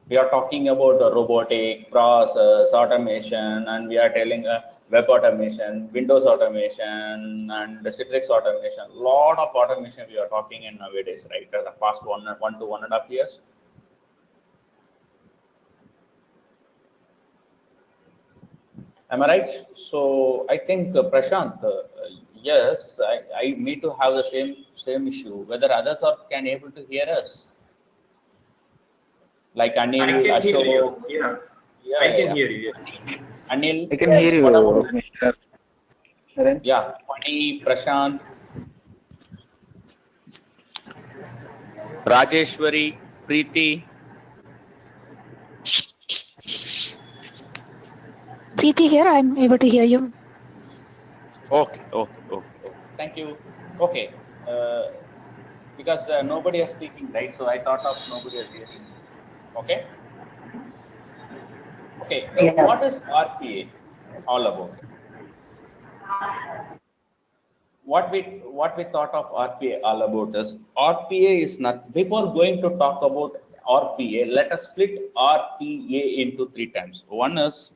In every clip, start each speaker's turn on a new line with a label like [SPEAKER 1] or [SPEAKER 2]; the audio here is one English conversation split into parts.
[SPEAKER 1] We are talking about the robotic process automation, and we are telling web automation, Windows automation, and the Citrix automation. Lot of automation we are talking in nowadays, right? The past one to 1.5 years. Am I right? So I think Prashant, yes, I need to have the same issue. Whether others are can able to hear us, like
[SPEAKER 2] I
[SPEAKER 1] Anil,
[SPEAKER 2] can hear you.
[SPEAKER 1] Ashok.
[SPEAKER 2] Yeah,
[SPEAKER 1] Yeah,
[SPEAKER 2] I
[SPEAKER 1] yeah,
[SPEAKER 2] can
[SPEAKER 1] yeah.
[SPEAKER 2] hear you.
[SPEAKER 1] Anil,
[SPEAKER 3] I can hear
[SPEAKER 1] what
[SPEAKER 3] you,
[SPEAKER 1] about
[SPEAKER 3] Mr. Naren.
[SPEAKER 1] yeah, Pani, Prashant, Rajeshwari, Preeti.
[SPEAKER 4] Preeti here, I'm able to hear you.
[SPEAKER 1] Okay, okay, okay, okay. Thank you. Okay, because nobody is speaking, right? So I thought of nobody is hearing me. Okay, okay. What is RPA all about? What we thought of RPA all about is RPA is not. Before going to talk about RPA, let us split RPA into three times. One is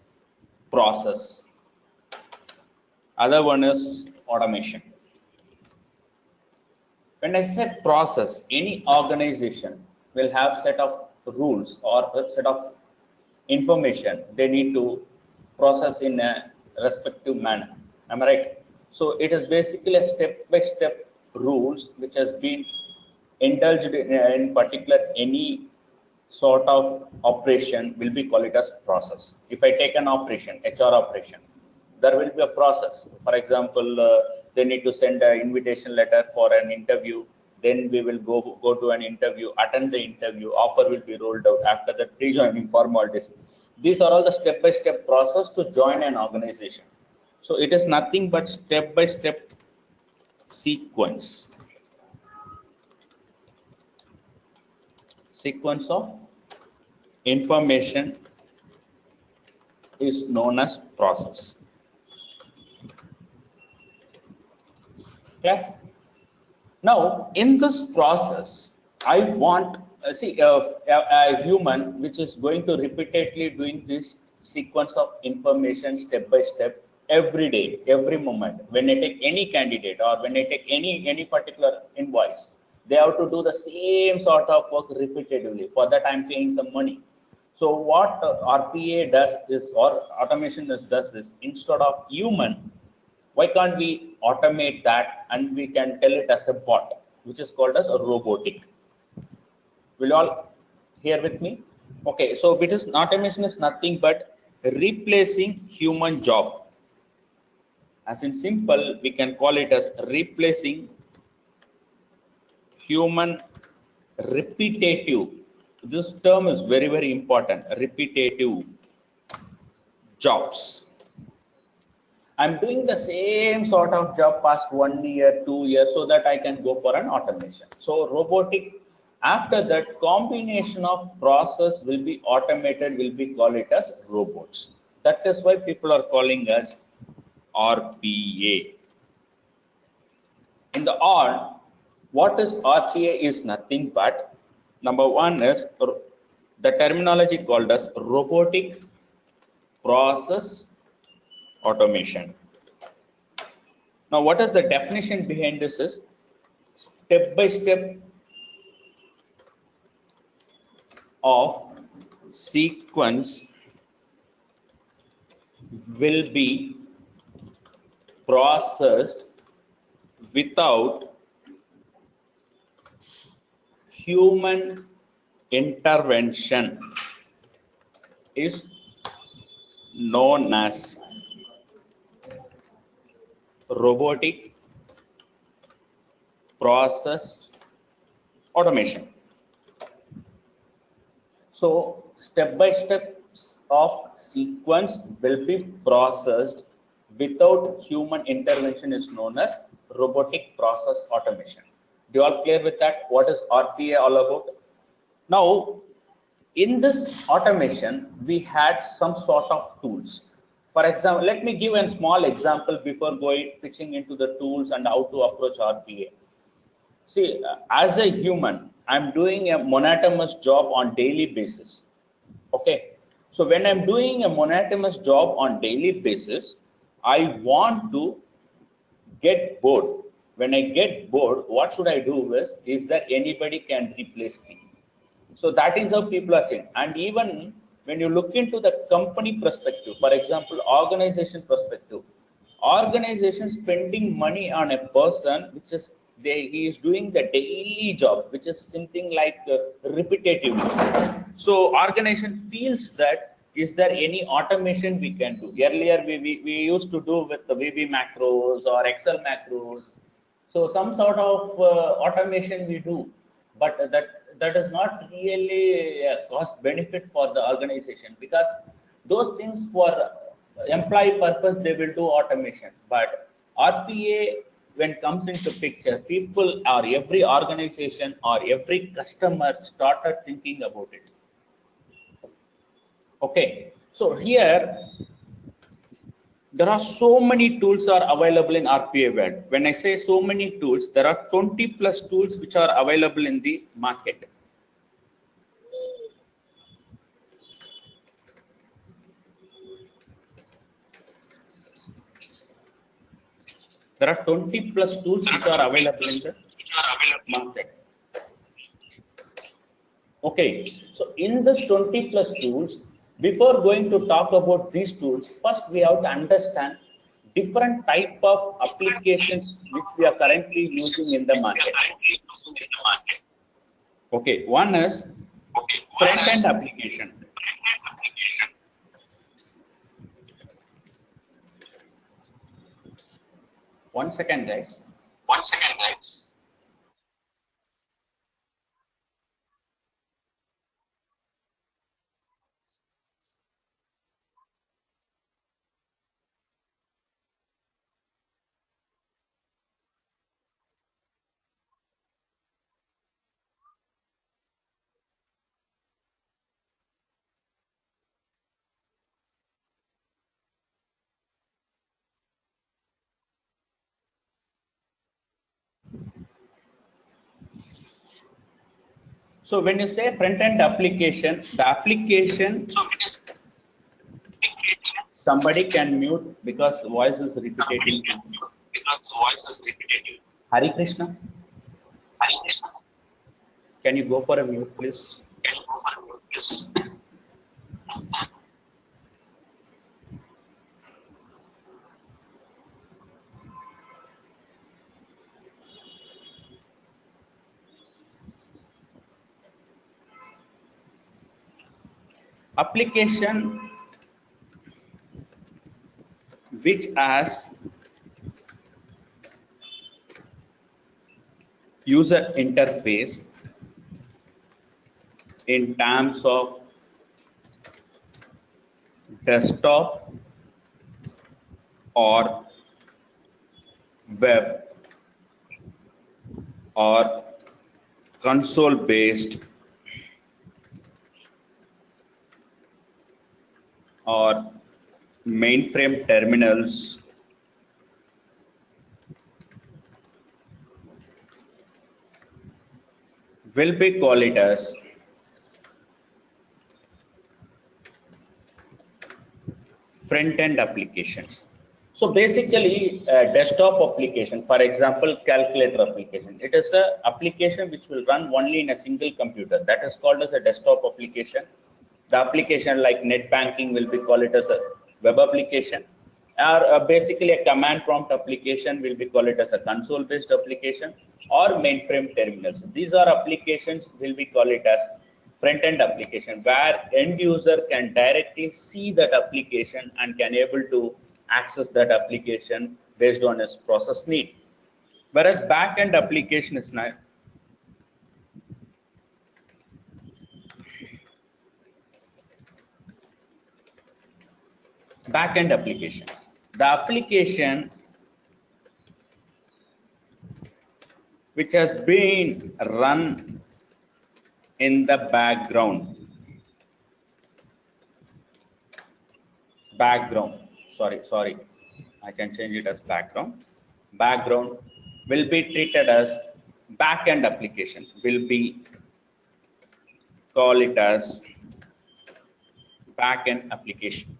[SPEAKER 1] process, other one is automation. When I said process, any organization will have set of rules or a set of information they need to process in a respective manner. Am I right? So it is basically a step-by-step rules which has been indulged in particular any sort of operation will be called it as process. If I take an operation, HR operation, there will be a process. For example, they need to send an invitation letter for an interview. Then we will go to an interview, attend the interview. Offer will be rolled out. After that, pre-joining formalities. These are all the step-by-step process to join an organization. So it is nothing but step-by-step sequence of information is known as process. Okay. Now, in this process, I want a human which is going to repeatedly doing this sequence of information step by step every day, every moment. When I take any candidate or when I take any particular invoice, they have to do the same sort of work repeatedly. For that, I'm paying some money. So what RPA does is, or automation does is, instead of human, why can't we automate that and we can tell it as a bot, which is called as a robotic? Will you all hear with me? Okay, so because automation is nothing but replacing human job. As in simple, we can call it as replacing human repetitive. This term is very, very important. Repetitive jobs. I'm doing the same sort of job past 1 year, 2 years, so that I can go for an automation. So robotic, after that combination of process will be automated, will be called it as robots. That is why people are calling us RPA. In the R, what is RPA is nothing but, number one is the terminology called as robotic process automation. Now, what is the definition behind this is step by step of sequence will be processed without human intervention is known as robotic process automation. So step by step of sequence will be processed without human intervention is known as robotic process automation. Do you all clear with that? What is RPA all about? Now, in this automation, we had some sort of tools. For example, let me give a small example before going pitching into the tools and how to approach RPA. See, as a human, I'm doing a monotonous job on daily basis. Okay, so when I'm doing a monotonous job on daily basis, I want to get bored. When I get bored, what should I do is that anybody can replace me. So that is how people are changing. And even when you look into the company perspective, for example, organization perspective, organization spending money on a person which is he is doing the daily job, which is something like repetitive. So organization feels that is there any automation we can do? Earlier we used to do with the VB macros or Excel macros. So some sort of automation we do, but that is not really a cost benefit for the organization, because those things for employee purpose they will do automation. But RPA, when comes into picture, people or every organization or every customer started thinking about it. Okay, so here there are so many tools are available in RPA world. When I say so many tools, there are 20 plus tools which are available in the market. There are 20 plus tools which are available in the market. Okay, so in this 20 plus tools, before going to talk about these tools, first we have to understand different type of applications which we are currently using in the market. Okay, one is front-end application. One second, guys. So when you say front-end application, the application, somebody can mute because voice is repetitive. Hari Krishna, can you go for a mute, please? Application which has user interface in terms of desktop or web or console based or mainframe terminals will be called it as front-end applications. So basically, desktop application, for example, calculator application, it is a application which will run only in a single computer. That is called as a desktop application. The application like net banking will be called it as a web application, or basically a command prompt application will be called it as a console based application, or mainframe terminals. These are applications will be called it as front end application, where end user can directly see that application and can able to access that application based on his process need. Whereas back end application is not. Back-end application. The application which has been run in the background. Sorry. I can change it as background. Background will be treated as back-end application. Will be call it as back-end application.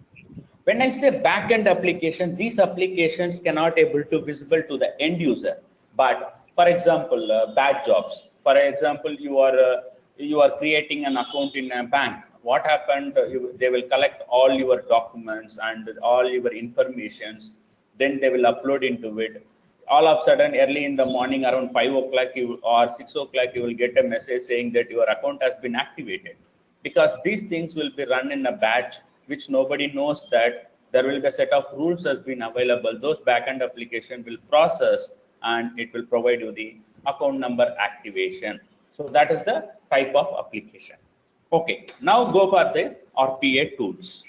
[SPEAKER 1] When I say back-end application, these applications cannot able to visible to the end user. But for example, bad jobs. For example, you are creating an account in a bank. What happened? They will collect all your documents and all your informations. Then they will upload into it. All of a sudden, early in the morning, around 5 o'clock or 6 o'clock, you will get a message saying that your account has been activated. Because these things will be run in a batch, which nobody knows that there will be a set of rules has been available. Those backend application will process and it will provide you the account number activation. So that is the type of application. Okay, now go for the RPA tools.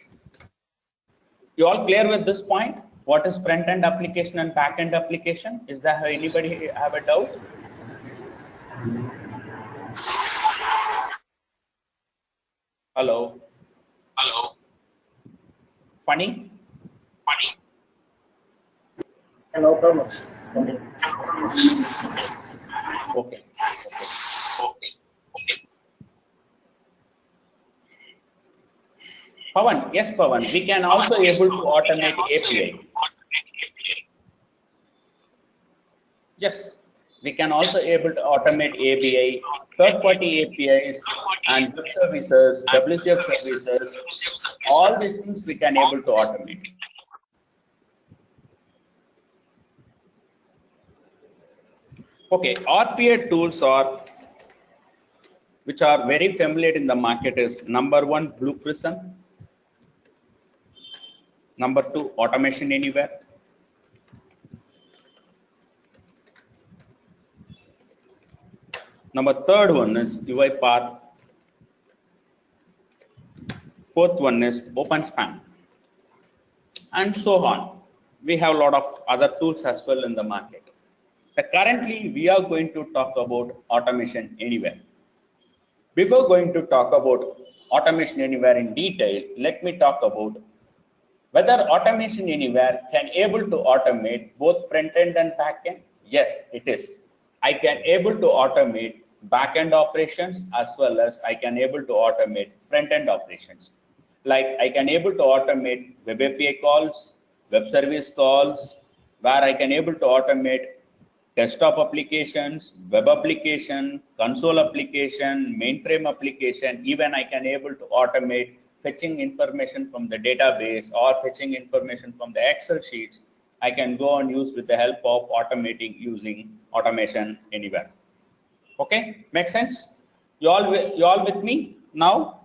[SPEAKER 1] You all clear with this point? What is front-end application and back-end application? Is there anybody have a doubt? Hello? Hello? Funny? Funny?
[SPEAKER 3] No problem.
[SPEAKER 1] Okay. Pawan, yes, Pawan, we can also able to automate API. Yes, we can also able to automate API, third-party APIs, and web services, WCF services. All these things we can able to automate. Okay, RPA tools are, which are very familiar in the market, is number one, Blue Prism. Number two, Automation Anywhere. Number third one is UiPath. Fourth one is OpenSpan. And so on. We have a lot of other tools as well in the market. But currently, we are going to talk about Automation Anywhere. Before going to talk about Automation Anywhere in detail, let me talk about whether Automation Anywhere can able to automate both front end and back end. Yes, it is. I can able to automate back end operations as well as I can able to automate front end operations. Like I can able to automate web API calls, web service calls, where I can able to automate desktop applications, web application, console application, mainframe application. Even I can able to automate fetching information from the database or fetching information from the Excel sheets. I can go and use with the help of automating using Automation Anywhere. Okay, make sense? You all with me now?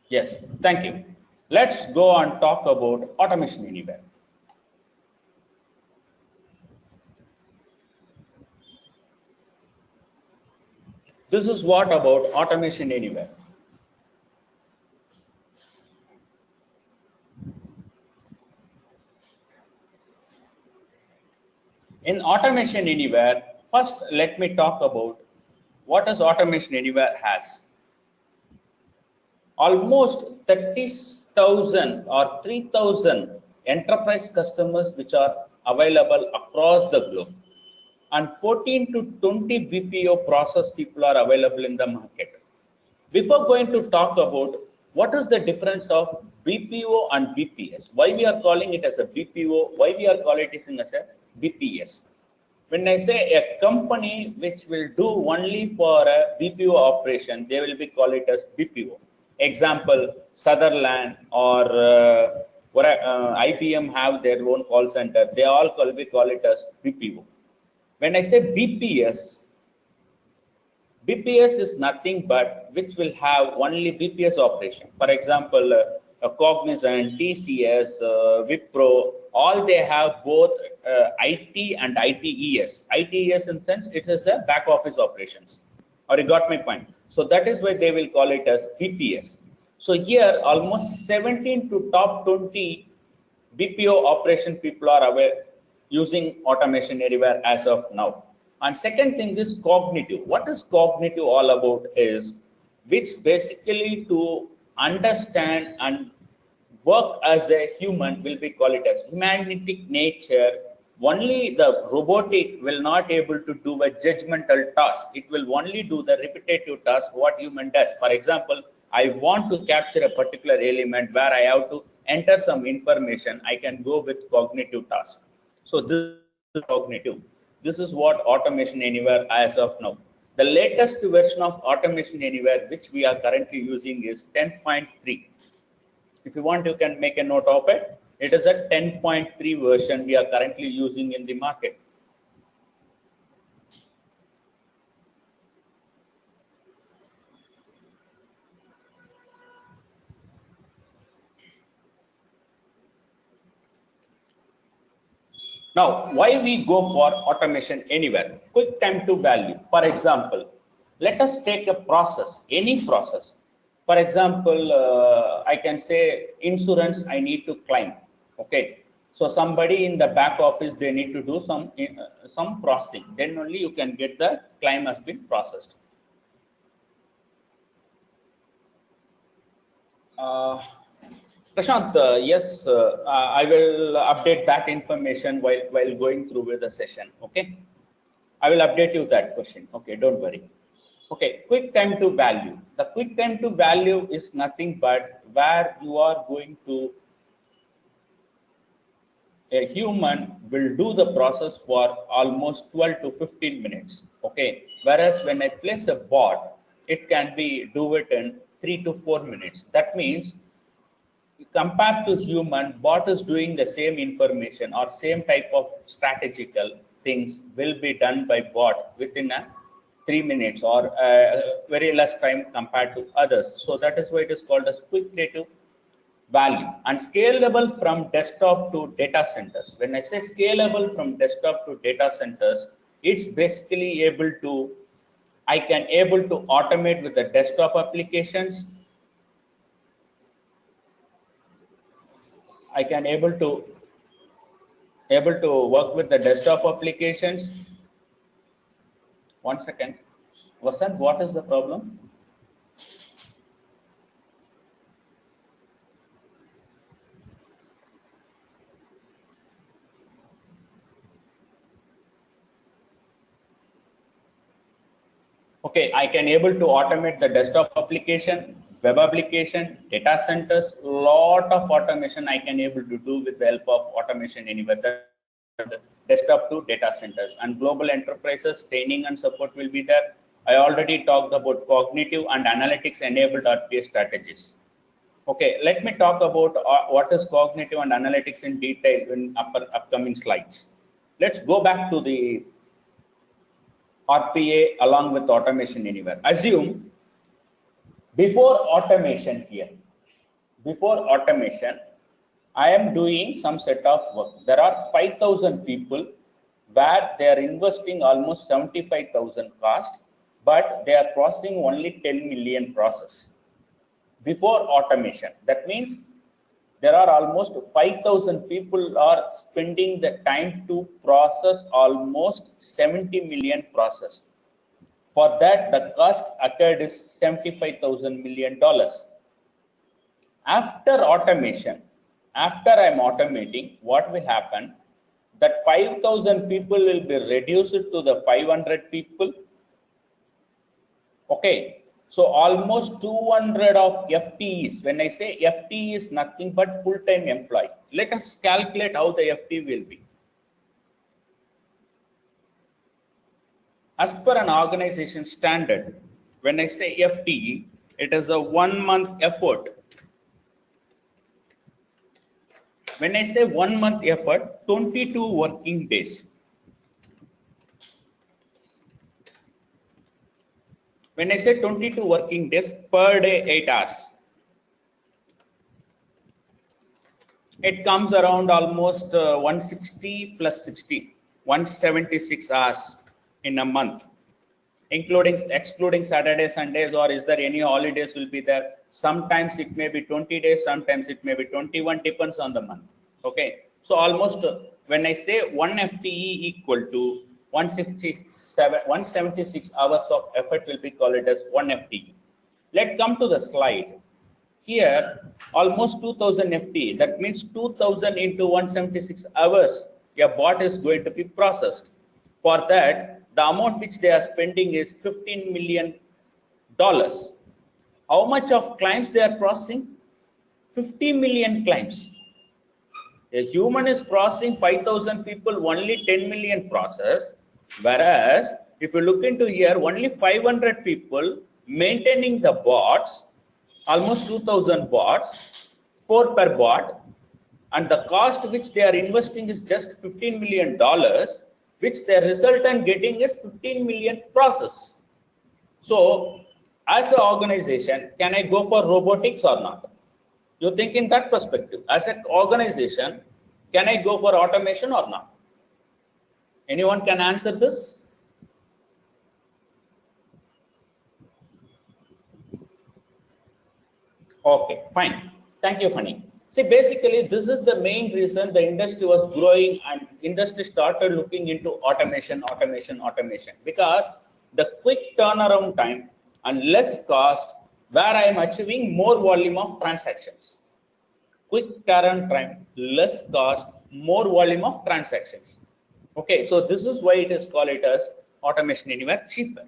[SPEAKER 1] Yes, thank you. Let's go and talk about Automation Anywhere. This is what about Automation Anywhere. In Automation Anywhere, first let me talk about what does Automation Anywhere has. Almost 30,000 or 3,000 enterprise customers which are available across the globe, and 14 to 20 BPO process people are available in the market. Before going to talk about what is the difference of BPO and BPS, why we are calling it as a BPO, why we are calling it as a BPS. When I say a company which will do only for a BPO operation, they will be call it as BPO. Example, Sutherland or IBM have their own call center. They all call it as BPO. When I say BPS, BPS is nothing but which will have only BPS operation. For example, Cognizant, TCS, Wipro, all they have both IT and ITES. ITES in sense it is a back office operations. Or you got my point? So that is why they will call it as BPS. So here almost 17 to top 20 BPO operation people are aware using Automation Anywhere as of now. And second thing is cognitive. What is cognitive all about is which basically to understand and work as a human will be called it as humanitic nature only the robotic will not able to do a judgmental task. It will only do the repetitive task what human does. For example, I want to capture a particular element where I have to enter some information. I can go with cognitive task. So this is cognitive. This is what Automation Anywhere as of now. The latest version of Automation Anywhere, which we are currently using, is 10.3. If you want, you can make a note of it. It is a 10.3 version we are currently using in the market. Now, why we go for Automation Anywhere? Quick time to value. For example, let us take a process, any process. For example, I can say insurance I need to claim. Okay, so somebody in the back office, they need to do some processing. Then only you can get the claim has been processed. Prashant, yes, I will update that information while going through with the session. Okay, I will update you that question. Okay, don't worry. Okay, quick time to value. The quick time to value is nothing but where you are going to, a human will do the process for almost 12 to 15 minutes. Okay, whereas when I place a bot, it can be do it in 3 to 4 minutes. That means compared to human, bot is doing the same information or same type of strategical things will be done by bot within a 3 minutes or very less time compared to others. So that is why it is called as quick native value and scalable from desktop to data centers. When I say scalable from desktop to data centers, it's basically able to, I can able to automate with the desktop applications. I can able to work with the desktop applications. 1 second. Vasant, what is the problem? Okay, I can able to automate the desktop application, web application, data centers, lot of automation I can able to do with the help of Automation Anywhere. The desktop to data centers and global enterprises training and support will be there. I already talked about cognitive and analytics enabled RPA strategies. Okay, let me talk about what is cognitive and analytics in detail in upcoming slides. Let's go back to the RPA along with Automation Anywhere. Assume before automation here, before automation, I am doing some set of work. There are 5,000 people where they are investing almost 75,000 cost, but they are processing only 10 million process. Before automation, that means there are almost 5,000 people are spending the time to process almost 70 million process. For that, the cost occurred is $75,000 million. After automation, after I'm automating, what will happen? That 5,000 people will be reduced to the 500 people. Okay. So almost 200 of FTEs. When I say FTE is nothing but full-time employee. Let us calculate how the FTE will be. As per an organization standard, when I say FTE, it is a 1 month effort. When I say 1 month effort, 22 working days. When I say 22 working days, per day 8 hours, it comes around almost 160 plus 60, 176 hours in a month, excluding Saturday, Sundays, or is there any holidays will be there? Sometimes it may be 20 days, sometimes it may be 21, depends on the month. Okay, so almost when I say 1 FTE equal to 176 hours of effort will be called it as 1 FTE. Let's come to the slide. Here, almost 2000 FTE. That means 2000 into 176 hours. a bot is going to be processed. For that, the amount which they are spending is $15 million. How much of claims they are processing? 50 million claims. A human is processing 5,000 people, only 10 million process. Whereas if you look into here, only 500 people maintaining the bots, almost 2,000 bots, 4 per bot, and the cost which they are investing is just $15 million, which their resultant getting is 15 million process. So as an organization, can I go for robotics or not? You think in that perspective. As an organization, can I go for automation or not? Anyone can answer this? Okay, fine. Thank you, Fanny. See, basically, this is the main reason the industry was growing and industry started looking into automation, because the quick turnaround time and less cost, where I am achieving more volume of transactions. Quick turnaround time, less cost, more volume of transactions. Okay, so this is why it is called it as Automation Anywhere cheaper.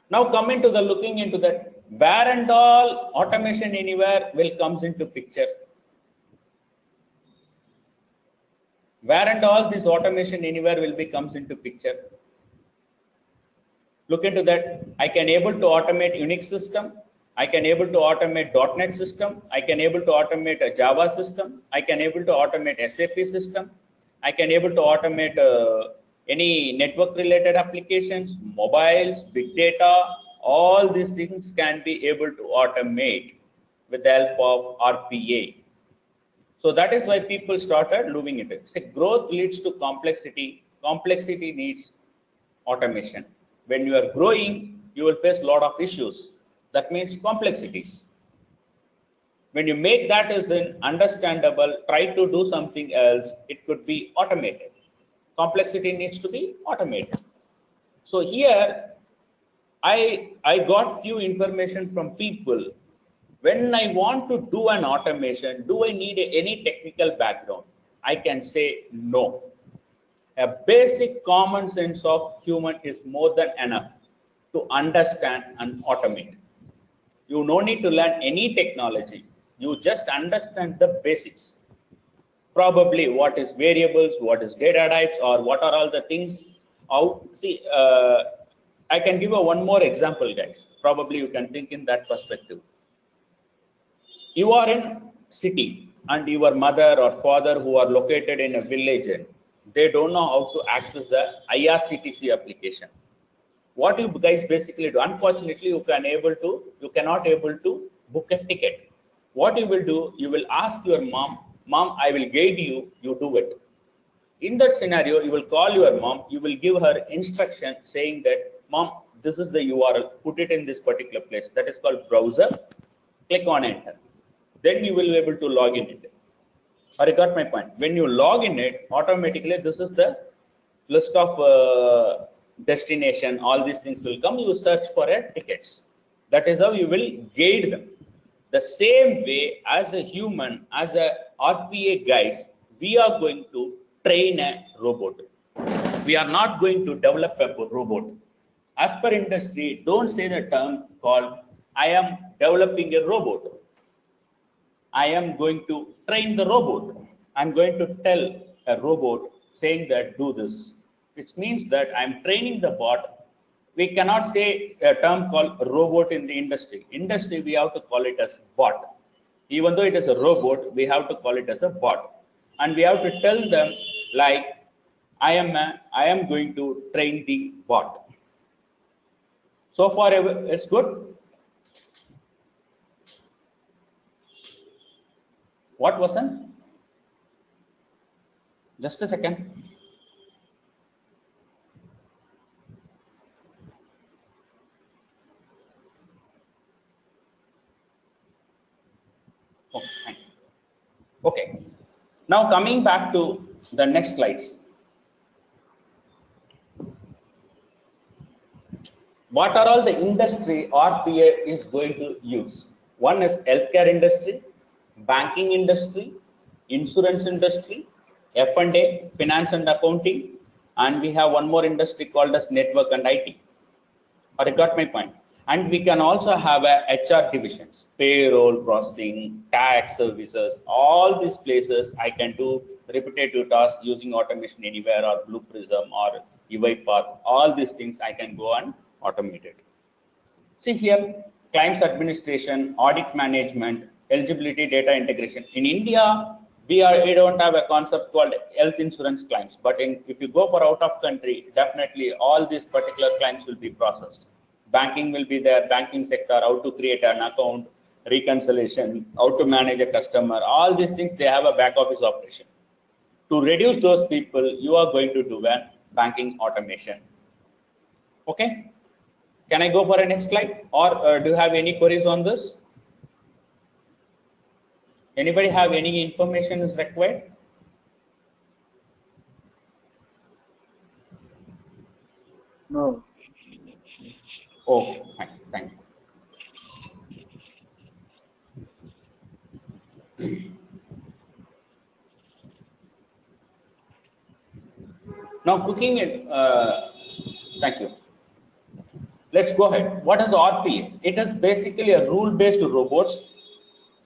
[SPEAKER 1] Now coming to the looking into that, where and all Automation Anywhere will comes into picture. Where and all this Automation Anywhere will be comes into picture. Look into that. I can able to automate Unix system. I can able to automate .NET system. I can able to automate a Java system. I can able to automate SAP system. I can able to automate any network related applications, mobiles, big data, all these things can be able to automate with the help of RPA. So that is why people started moving into it. So growth leads to complexity. Complexity needs automation. When you are growing, you will face a lot of issues. That means complexities. When you make that as an understandable, try to do something else, it could be automated. Complexity needs to be automated. So here, I got few information from people. When I want to do an automation, do I need any technical background? I can say no. A basic common sense of human is more than enough to understand and automate. You no need to learn any technology. You just understand the basics. Probably what is variables, what is data types, or what are all the things. I can give one more example, guys. Probably you can think in that perspective. You are in city and your mother or father who are located in a village, they don't know how to access the IRCTC application. What you guys basically do, unfortunately, you cannot able to book a ticket. What you will do, you will ask your mom, I will guide you, you do it. In that scenario, you will call your mom, you will give her instruction saying that, mom, this is the URL, put it in this particular place. That is called browser. Click on enter. Then you will be able to log in it. I got my point. When you log in it, automatically this is the list of destination. All these things will come. You search for tickets. That is how you will guide them. The same way as a human, as a RPA guys, we are going to train a robot. We are not going to develop a robot. As per industry, don't say the term called I am developing a robot. I am going to train the robot. I'm going to tell a robot saying that do this, which means that I'm training the bot. We cannot say a term called robot in the industry. Industry, we have to call it as bot. Even though it is a robot, we have to call it as a bot. And we have to tell them like, I am going to train the bot. So far, it's good. What wasn't? Just a second. Okay. Now coming back to the next slides. What are all the industry RPA is going to use? One is healthcare industry, banking industry, insurance industry, F&A, finance and accounting, and we have one more industry called as network and IT. Or you got my point? And we can also have a HR divisions, payroll processing, tax services, all these places I can do repetitive tasks using Automation Anywhere or Blue Prism or UiPath. All these things I can go and automate it. See here, claims administration, audit management, eligibility data integration. In India, we don't have a concept called health insurance claims, but if you go for out of country, definitely all these particular claims will be processed. Banking will be there, banking sector, how to create an account, reconciliation, how to manage a customer, all these things, they have a back office operation. To reduce those people, you are going to do a banking automation. Okay? Can I go for a next slide? Or do you have any queries on this? Anybody have any information is required?
[SPEAKER 3] No.
[SPEAKER 1] Okay, fine, thank you. Now cooking it, thank you. Let's go ahead. What is RPA? It is basically a rule-based robots,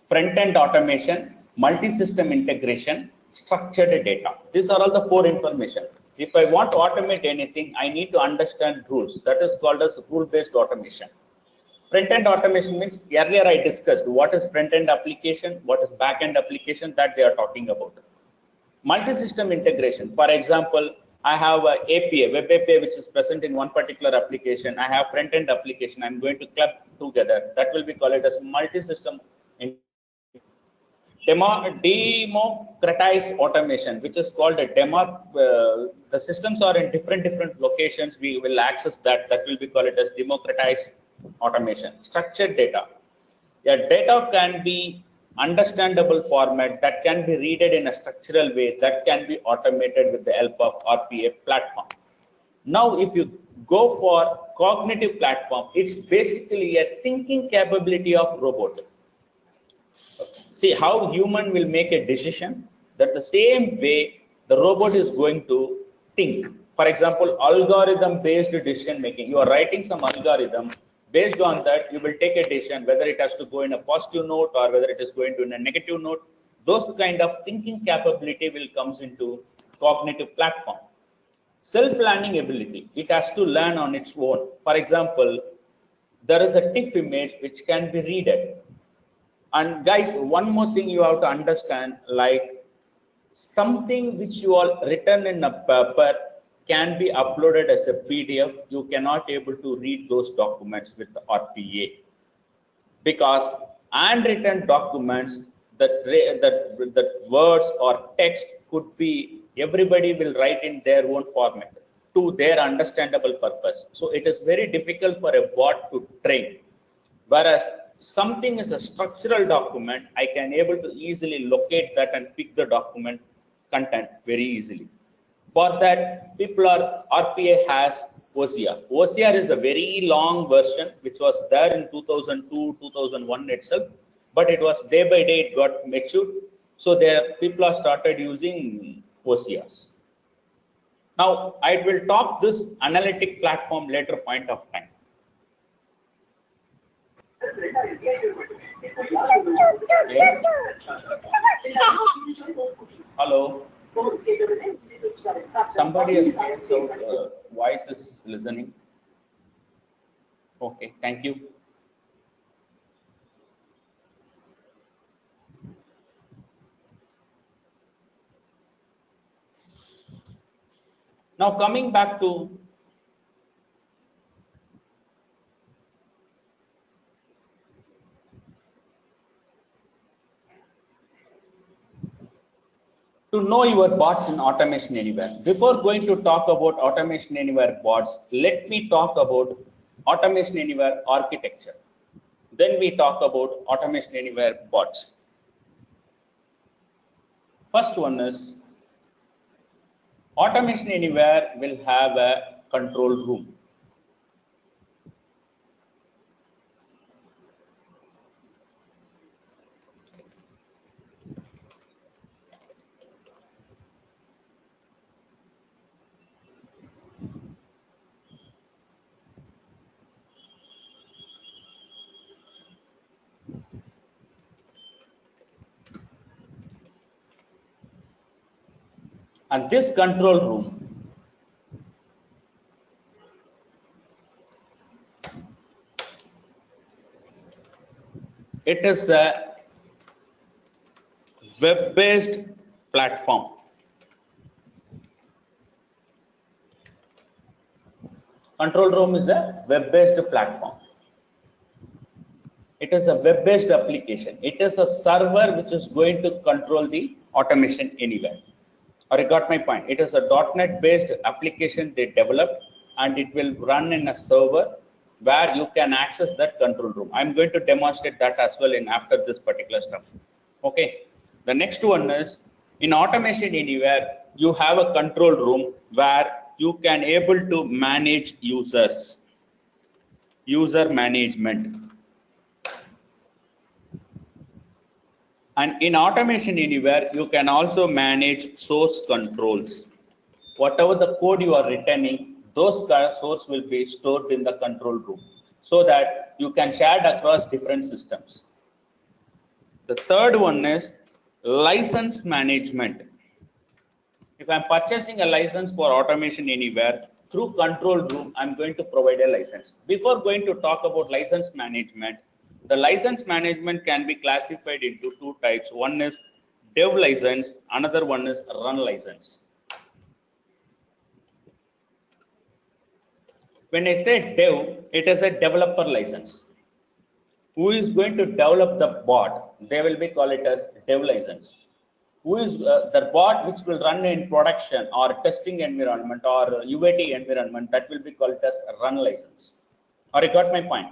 [SPEAKER 1] front-end automation, multi-system integration, structured data. These are all the four information. If I want to automate anything, I need to understand rules. That is called as rule-based automation. Front-end automation means earlier I discussed what is front-end application, what is back-end application that they are talking about. Multi-system integration. For example, I have a API, web API, which is present in one particular application. I have front-end application. I'm going to club together. That will be called it as multi-system democratize automation, which is called a demo. The systems are in different locations. We will access that. That will be called it as democratize automation. Structured data. Yeah, data can be understandable format that can be readed in a structural way that can be automated with the help of RPA platform. Now, if you go for cognitive platform, it's basically a thinking capability of robot. See how human will make a decision, that the same way the robot is going to think. For example, algorithm based decision making. You are writing some algorithm. Based on that, you will take a decision whether it has to go in a positive note or whether it is going to in a negative note. Those kind of thinking capability will comes into cognitive platform. Self-learning ability. It has to learn on its own. For example, there is a TIFF image which can be read. And guys, one more thing you have to understand, like something which you all written in a paper can be uploaded as a PDF. You cannot able to read those documents with the RPA, because handwritten documents that words or text could be, everybody will write in their own format to their understandable purpose. So it is very difficult for a bot to train. Whereas something is a structural document, I can able to easily locate that and pick the document content very easily. For that, RPA has OCR. OCR is a very long version which was there in 2002, 2001 itself, but it was day by day it got matured. So people are started using OCRs. Now I will talk this analytic platform later point of time. Yes. Hello. Somebody has voice is listening. Okay, thank you. Now coming back to know your bots in Automation Anywhere. Before going to talk about Automation Anywhere bots, let me talk about Automation Anywhere architecture. Then we talk about Automation Anywhere bots. First one is Automation Anywhere will have a control room. And this control room, it is a web-based platform. Control room is a web-based platform. It is a web-based application. It is a server which is going to control the automation anywhere. Or you got my point. It is a .NET-based application they developed, and it will run in a server where you can access that control room. I'm going to demonstrate that as well in after this particular stuff. Okay. The next one is in Automation Anywhere, you have a control room where you can able to manage users, user management. And in Automation Anywhere, you can also manage source controls. Whatever the code you are returning, those source will be stored in the control room so that you can share it across different systems. The third one is license management. If I'm purchasing a license for Automation Anywhere through control room, I'm going to provide a license. Before going to talk about license management, the license management can be classified into two types. One is dev license, another one is run license. When I say dev, it is a developer license. Who is going to develop the bot? They will be called it as dev license. Who is the bot which will run in production or testing environment or UAT environment, that will be called as run license. Or you got my point?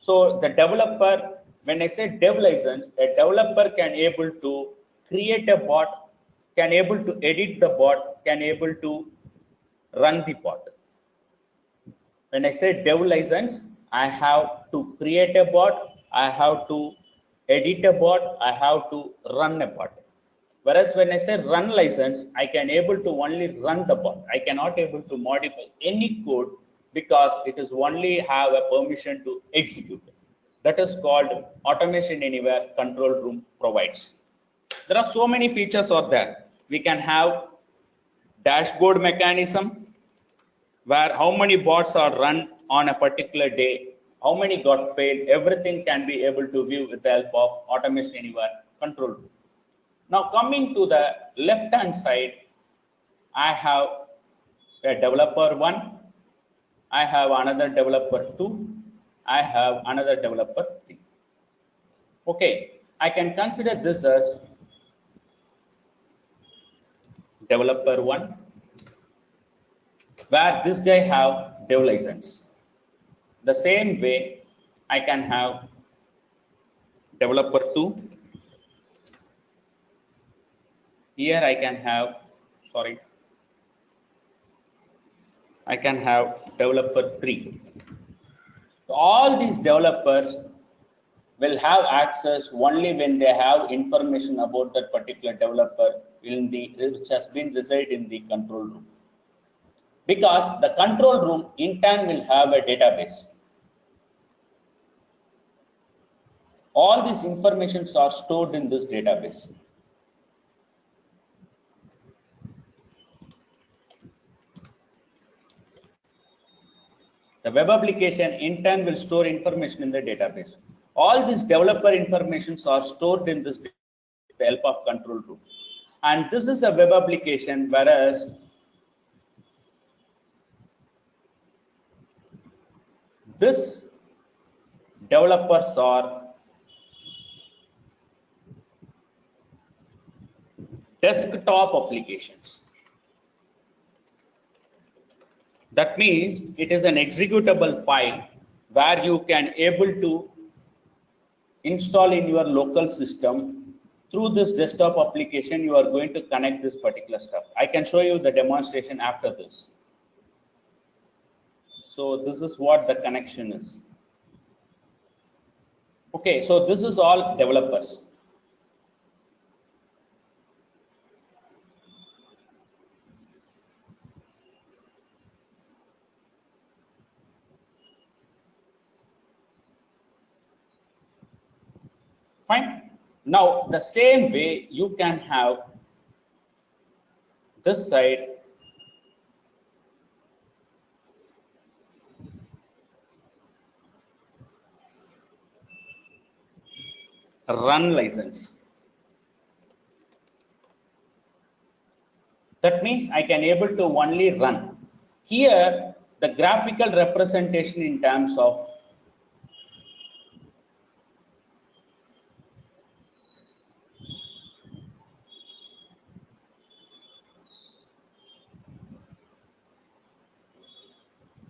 [SPEAKER 1] So the developer, when I say dev license, a developer can able to create a bot, can able to edit the bot, can able to run the bot. When I say dev license, I have to create a bot, I have to edit a bot, I have to run a bot. Whereas when I say run license, I can able to only run the bot. I cannot able to modify any code because it is only have a permission to execute. That is called Automation Anywhere control room provides. There are so many features out there. We can have dashboard mechanism where how many bots are run on a particular day, how many got failed, everything can be able to view with the help of Automation Anywhere control room. Now coming to the left hand side, I have a developer 1, I have another developer 2, I have another developer 3. Okay, I can consider this as developer 1, where this guy have dev license. The same way I can have developer 2. Here I can have, I can have developer 3. So all these developers will have access only when they have information about that particular developer which has been reside in the control room. Because the control room in turn will have a database. All these informations are stored in this database. The web application in turn will store information in the database. All these developer informations are stored in this with the help of control room. And this is a web application, whereas this developers are desktop applications. That means it is an executable file where you can able to install in your local system. Through this desktop application, you are going to connect this particular stuff. I can show you the demonstration after this. So this is what the connection is. Okay, so this is all developers. Fine. Now the same way you can have this side run license. That means I can able to only run. Here, the graphical representation in terms of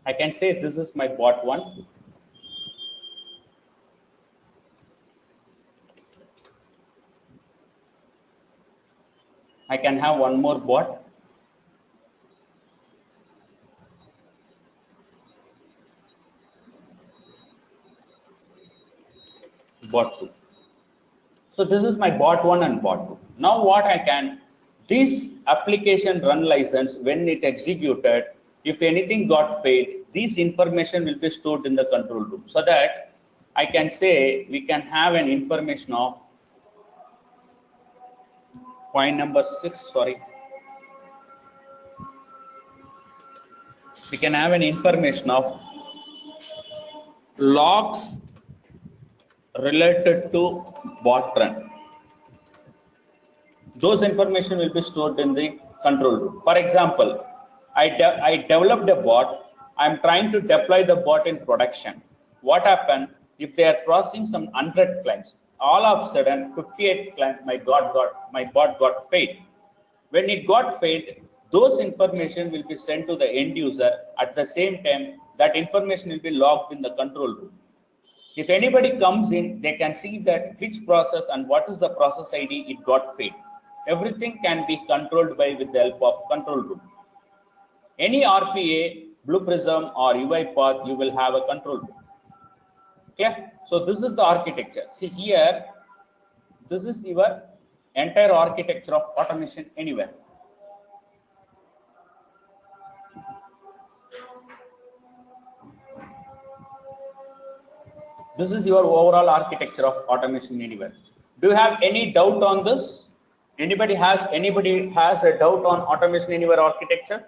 [SPEAKER 1] I can say this is my bot 1. I can have one more bot. Bot 2. So this is my bot 1 and bot 2. Now what I can, this application run license, when it executed, if anything got failed, this information will be stored in the control room, so that I can say we can have an information of point number 6, sorry. We can have an information of logs related to bot run. Those information will be stored in the control room. For example, I developed a bot. I'm trying to deploy the bot in production. What happened if they are processing some 100 clients? All of a sudden, 58 clients, my bot got failed. When it got failed, those information will be sent to the end user. At the same time, that information will be logged in the control room. If anybody comes in, they can see that which process and what is the process ID it got failed. Everything can be controlled with the help of control room. Any RPA, Blue Prism or UiPath, you will have a control room. Okay, so this is the architecture. See here, this is your entire architecture of Automation Anywhere. This is your overall architecture of Automation Anywhere. Do you have any doubt on this? Anybody has a doubt on Automation Anywhere architecture?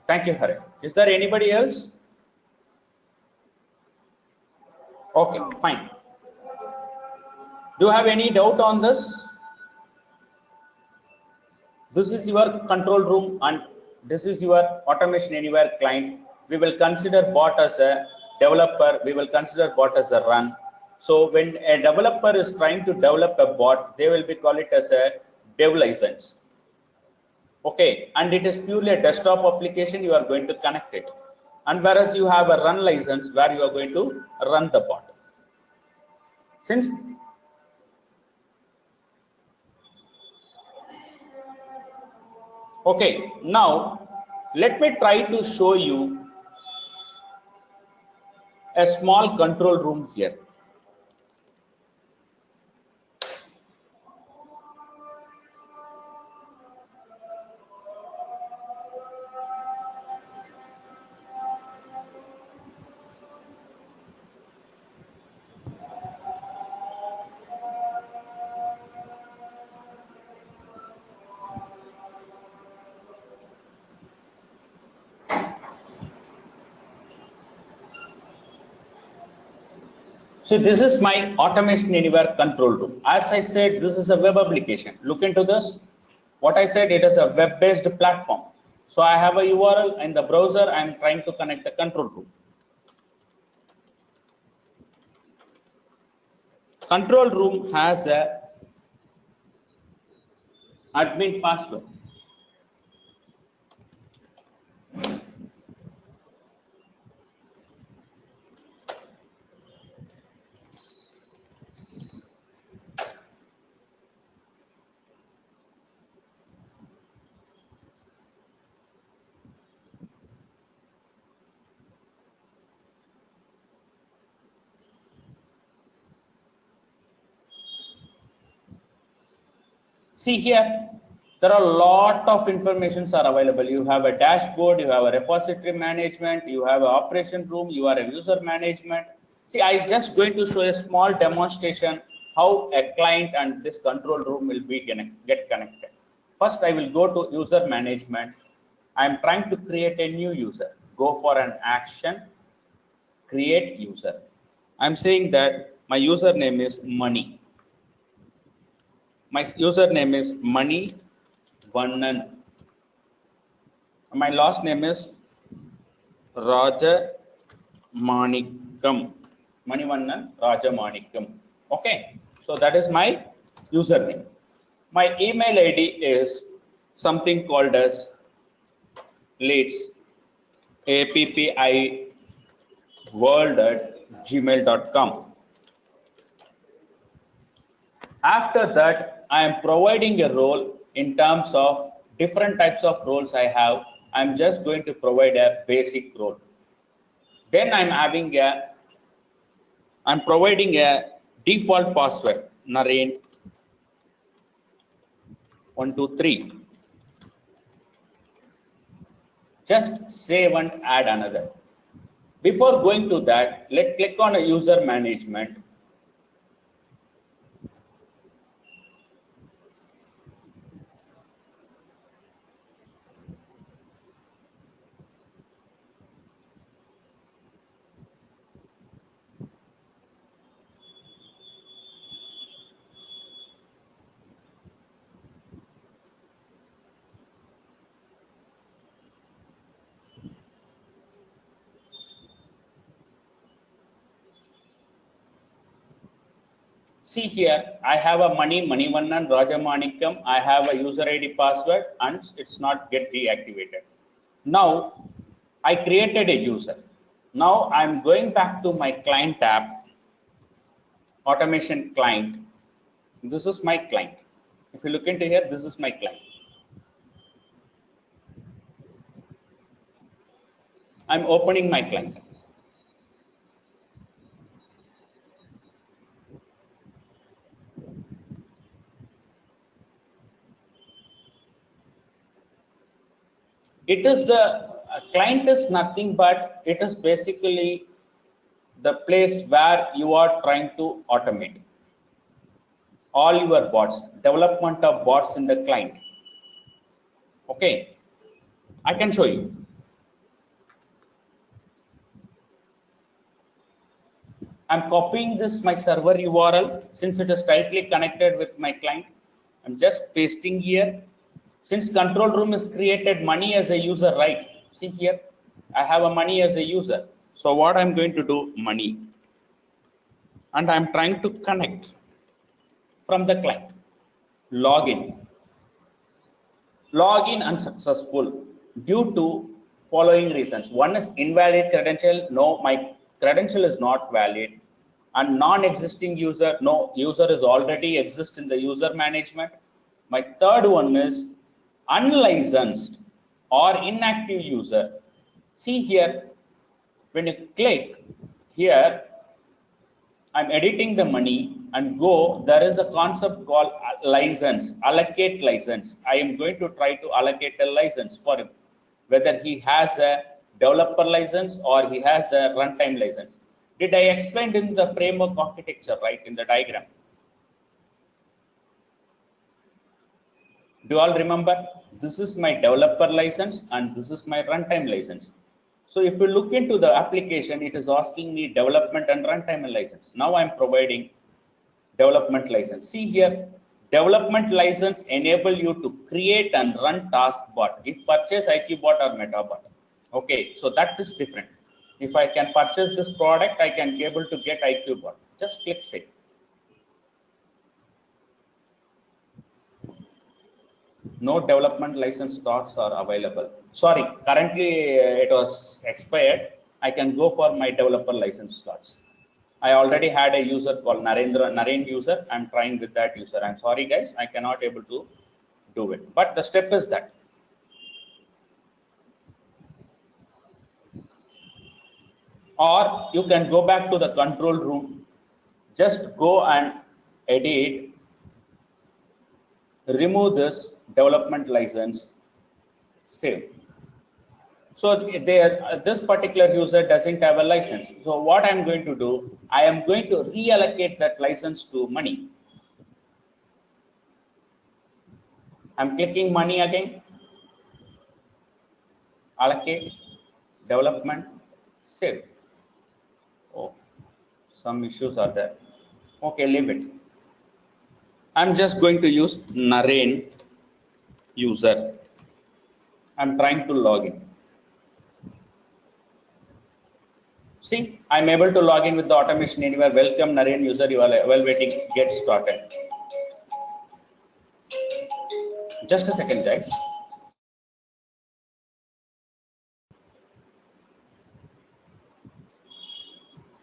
[SPEAKER 1] Thank you, Hari. Is there anybody else? Okay, fine. Do you have any doubt on this? This is your control room and this is your Automation Anywhere client. We will consider bot as a developer. We will consider bot as a run. So when a developer is trying to develop a bot, they will be call it as a dev license. Okay, and it is purely a desktop application. You are going to connect it, and whereas you have a run license where you are going to run the bot. Since okay, now let me try to show you a small control room here. So this is my Automation Anywhere control room. As I said, this is a web application. Look into this. What I said, it is a web-based platform. So I have a URL in the browser. I'm trying to connect the control room. Control room has a admin password. See here, there are a lot of informations are available. You have a dashboard, you have a repository management, you have an operation room, you have a user management. See, I just going to show a small demonstration how a client and this control room will be get connected. First, I will go to user management. I am trying to create a new user. Go for an action, create user. I'm saying that my username is money. My username is Money Vannan. My last name is Raja Manikam. Manivannan Raja Manikam. Okay, so that is my username. My email ID is something called as leads appiworld@gmail.com. After that, I am providing a role in terms of different types of roles I have. I'm just going to provide a basic role. Then I'm providing a default password, Naren 123. Just save and add another. Before going to that, let's click on a user management. See here, I have a Manivannan Rajamanikam. I have a user ID password and it's not get deactivated. Now I created a user. Now I'm going back to my client tab, automation client. This is my client. If you look into here, this is my client. I'm opening my client. It is the client is nothing but it is basically the place where you are trying to automate all your bots, development of bots in the client. Okay, I can show you. I'm copying this my server URL since it is tightly connected with my client. I'm just pasting here. Since control room is created money as a user, right? See here, I have a money as a user. So what I'm going to do, money, and I'm trying to connect from the client. Login unsuccessful due to following reasons. One is invalid credential. No, my credential is not valid. And non-existing user. No, user is already exist in the user management. My third one is unlicensed or inactive user. See here, when you click here, I'm editing the money and go, there is a concept called license, allocate license. I am going to try to allocate a license for him, whether he has a developer license or he has a runtime license. Did I explain in the framework architecture, right, in the diagram? Do you all remember? This is my developer license and this is my runtime license. So if you look into the application, it is asking me development and runtime license. Now I'm providing development license. See here, development license enable you to create and run task bot. If purchase IQbot or MetaBot. Okay, so that is different. If I can purchase this product, I can be able to get IQbot. Just click save. No development license slots are available. Sorry, currently it was expired. I can go for my developer license slots. I already had a user called Naren user. I'm trying with that user. I'm sorry guys, I cannot able to do it. But the step is that. Or you can go back to the control room. Just go and edit, remove this development license, save. So this particular user doesn't have a license. So what I'm going to do, I am going to reallocate that license to money. I'm clicking money again, allocate, development, save. Oh, some issues are there. Okay, leave it. I'm just going to use Naren user. I'm trying to log in. See, I'm able to log in with the Automation Anywhere. Welcome Naren user, you are well waiting. Get started. Just a second, guys.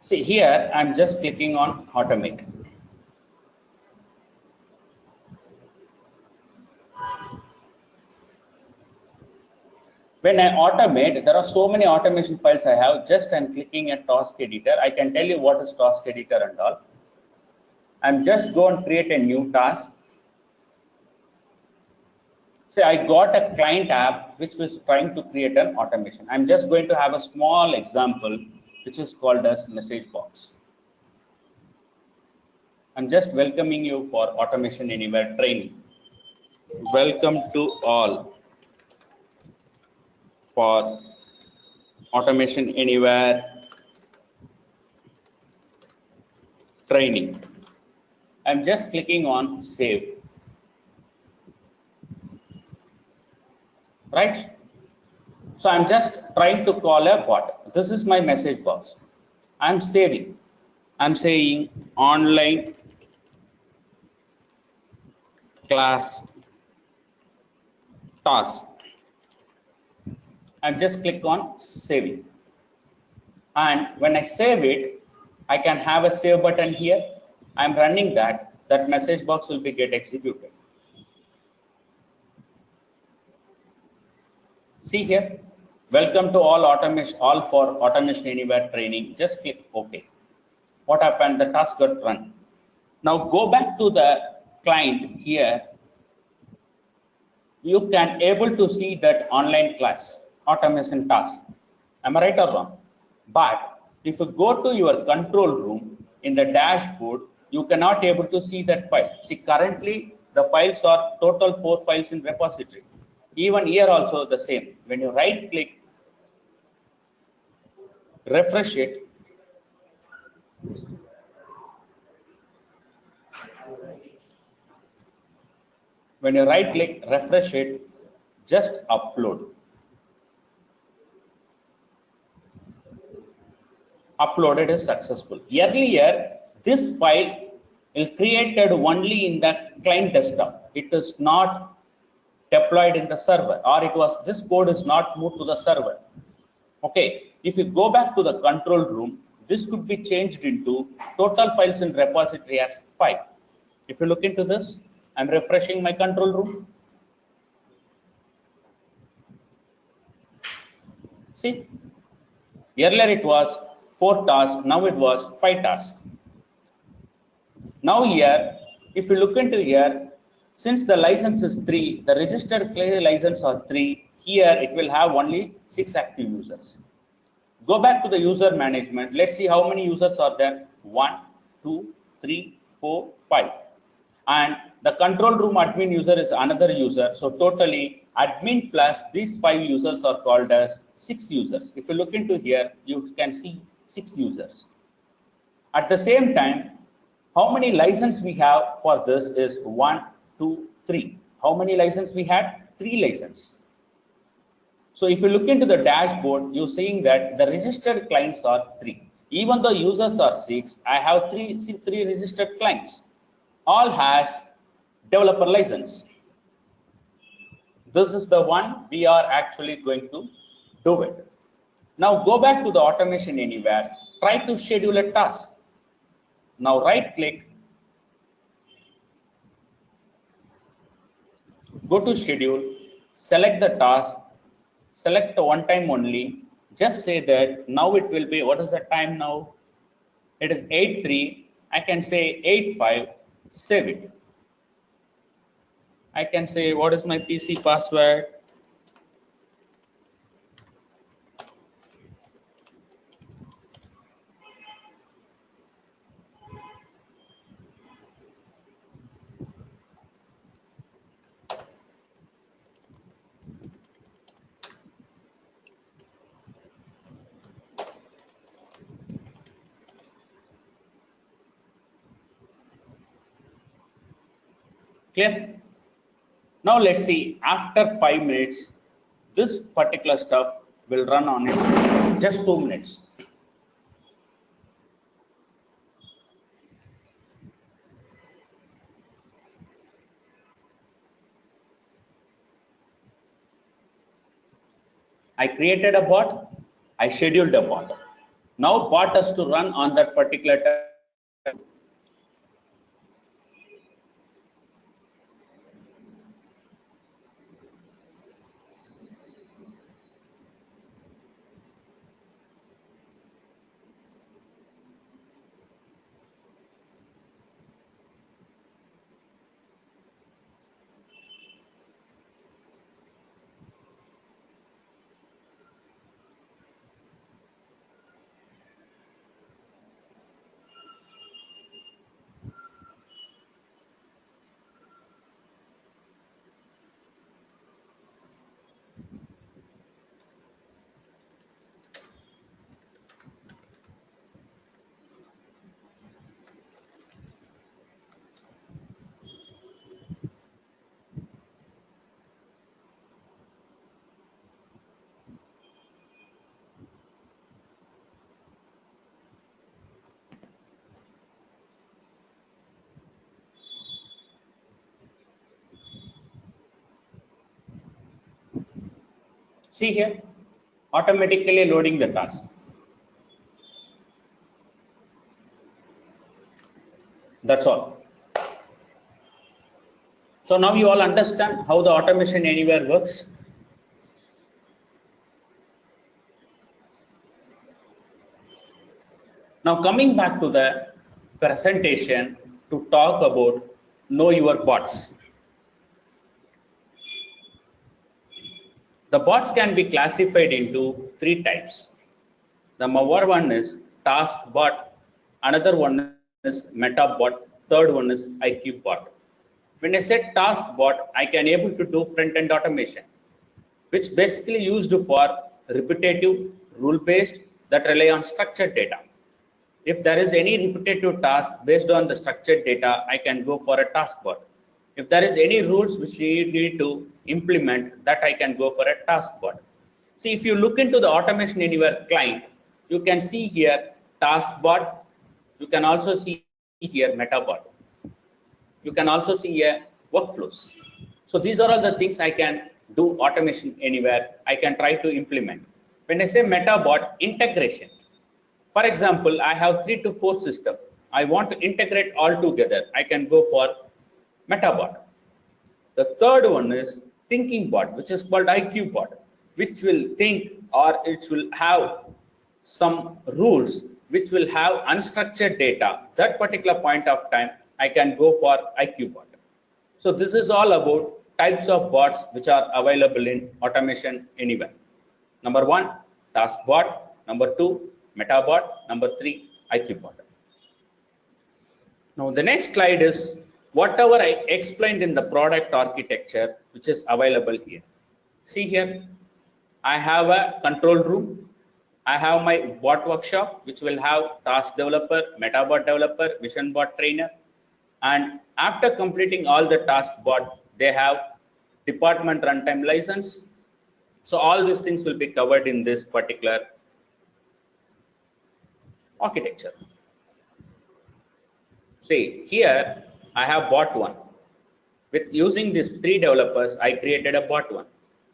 [SPEAKER 1] See here, I'm just clicking on automate. When I automate, there are so many automation files I have. Just I'm clicking a task editor. I can tell you what is task editor and all. I'm just going to create a new task. Say I got a client app which was trying to create an automation. I'm just going to have a small example which is called as message box. I'm just welcoming you for Automation Anywhere training. Welcome to all for Automation Anywhere training. I'm just clicking on save. Right? So I'm just trying to call a bot. This is my message box. I'm saving. I'm saying online class task. I just click on saving. And when I save it, I can have a save button here. I'm running that. That message box will be get executed. See here, welcome to all for Automation Anywhere training. Just click OK. What happened? The task got run. Now go back to the client here. You can able to see that online class automation task. Am I right or wrong? But if you go to your control room in the dashboard, you cannot able to see that file. See, currently the files are total 4 files in repository. Even here also the same. When you right click, refresh it, when you right click, refresh it, just upload. Uploaded is successful. Earlier, this file is created only in the client desktop. It is not deployed in the server, or this code is not moved to the server. Okay, if you go back to the control room, this could be changed into total files in repository as 5. If you look into this, I'm refreshing my control room. See, earlier it was 4 tasks, now it was 5 tasks. Now here, if you look into here, since the license is 3, the registered play license are 3, here it will have only 6 active users. Go back to the user management. Let's see how many users are there. 1, 2, 3, 4, 5. And the control room admin user is another user. So totally admin plus these 5 users are called as 6 users. If you look into here, you can see 6 users. At the same time, how many license we have for this is 1, 2, 3. How many license we had? 3 license. So if you look into the dashboard, you're seeing that the registered clients are 3. Even though users are 6, I have three registered clients. All has developer license. This is the one we are actually going to do it. Now go back to the Automation Anywhere. Try to schedule a task. Now right click, go to schedule, select the task, select the one time only. Just say that now it will be, what is the time now? It is 8:03. I can say 8:05, save it. I can say, what is my PC password? Clear? Now let's see, after 5 minutes, this particular stuff will run on its own. Just 2 minutes. I created a bot, I scheduled a bot. Now bot has to run on that particular time. See here, automatically loading the task. That's all. So now you all understand how the automation anywhere works. Now coming back to the presentation to talk about know your bots. The bots can be classified into 3 types. The number one is task bot, another one is meta bot, third one is IQ bot. When I said task bot, I can able to do front-end automation, which basically used for repetitive, rule-based that rely on structured data. If there is any repetitive task based on the structured data, I can go for a task bot. If there is any rules which you need to implement, that I can go for a task bot. See, if you look into the Automation Anywhere client, you can see here task bot. You can also see here meta bot. You can also see here workflows. So these are all the things I can do Automation Anywhere. I can try to implement. When I say meta bot, integration. For example, I have 3 to 4 systems. I want to integrate all together. I can go for MetaBot. The third one is thinking bot, which is called IQ bot, which will think or it will have some rules which will have unstructured data. That particular point of time, I can go for IQ bot. So this is all about types of bots which are available in Automation Anywhere. Number 1, task bot. Number 2, MetaBot. Number 3, IQ bot. Now the next slide is whatever I explained in the product architecture, which is available here. See here, I have a control room. I have my bot workshop, which will have task developer, MetaBot developer, vision bot trainer. And after completing all the task bot, they have department runtime license. So all these things will be covered in this particular architecture. See here, I have bot 1. With using these 3 developers, I created a bot 1.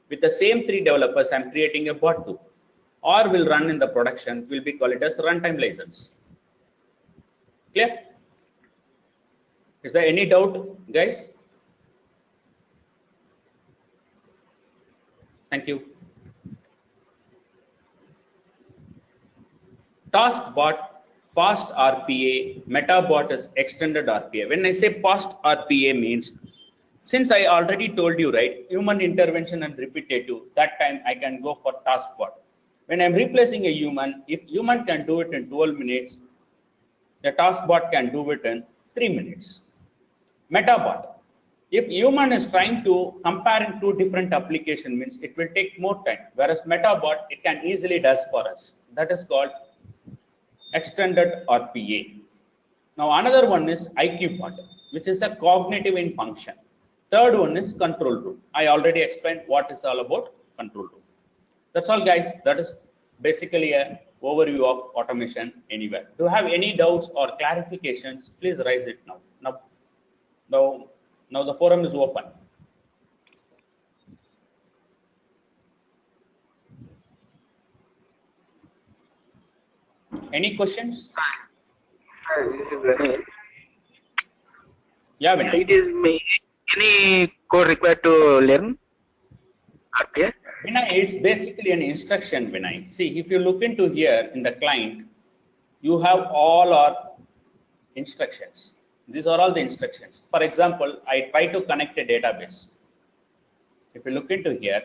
[SPEAKER 1] With the same 3 developers, I'm creating a bot 2. Or will run in the production, will be called it as runtime license. Clear? Is there any doubt, guys? Thank you. Task bot, fast RPA, MetaBot is extended RPA. When I say fast RPA means, since I already told you, right, human intervention and repetitive, that time I can go for task bot. When I'm replacing a human, if human can do it in 12 minutes, the task bot can do it in 3 minutes. MetaBot, if human is trying to compare 2 different application means it will take more time, whereas MetaBot, it can easily does for us. That is called extended RPA. Now another one is IQ bot, which is a cognitive in function. Third one is control room. I already explained what is all about control room. That's all, guys. That is basically a overview of automation anywhere. Do you have any doubts or clarifications? Please raise it now. Now the forum is open. Any questions?
[SPEAKER 3] Hi, this is Vinay.
[SPEAKER 1] Yeah, Vinay.
[SPEAKER 3] It is me. Any code required to learn? Okay.
[SPEAKER 1] Vinay, it's basically an instruction, Vinay. See, if you look into here in the client, you have all our instructions. These are all the instructions. For example, I try to connect a database. If you look into here,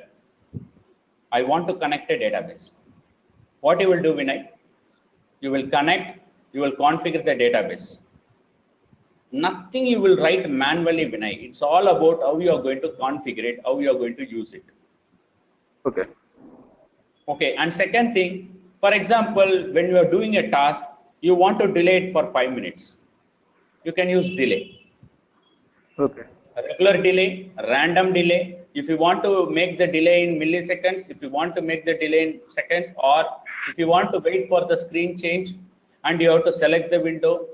[SPEAKER 1] I want to connect a database. What you will do, Vinay? You will connect, you will configure the database. Nothing you will write manually, Vinay. It's all about how you are going to configure it, how you are going to use it.
[SPEAKER 3] Okay.
[SPEAKER 1] Okay, and second thing, for example, when you are doing a task, you want to delay it for 5 minutes. You can use delay.
[SPEAKER 3] Okay.
[SPEAKER 1] A regular delay, a random delay. If you want to make the delay in milliseconds, if you want to make the delay in seconds, or if you want to wait for the screen change and you have to select the window.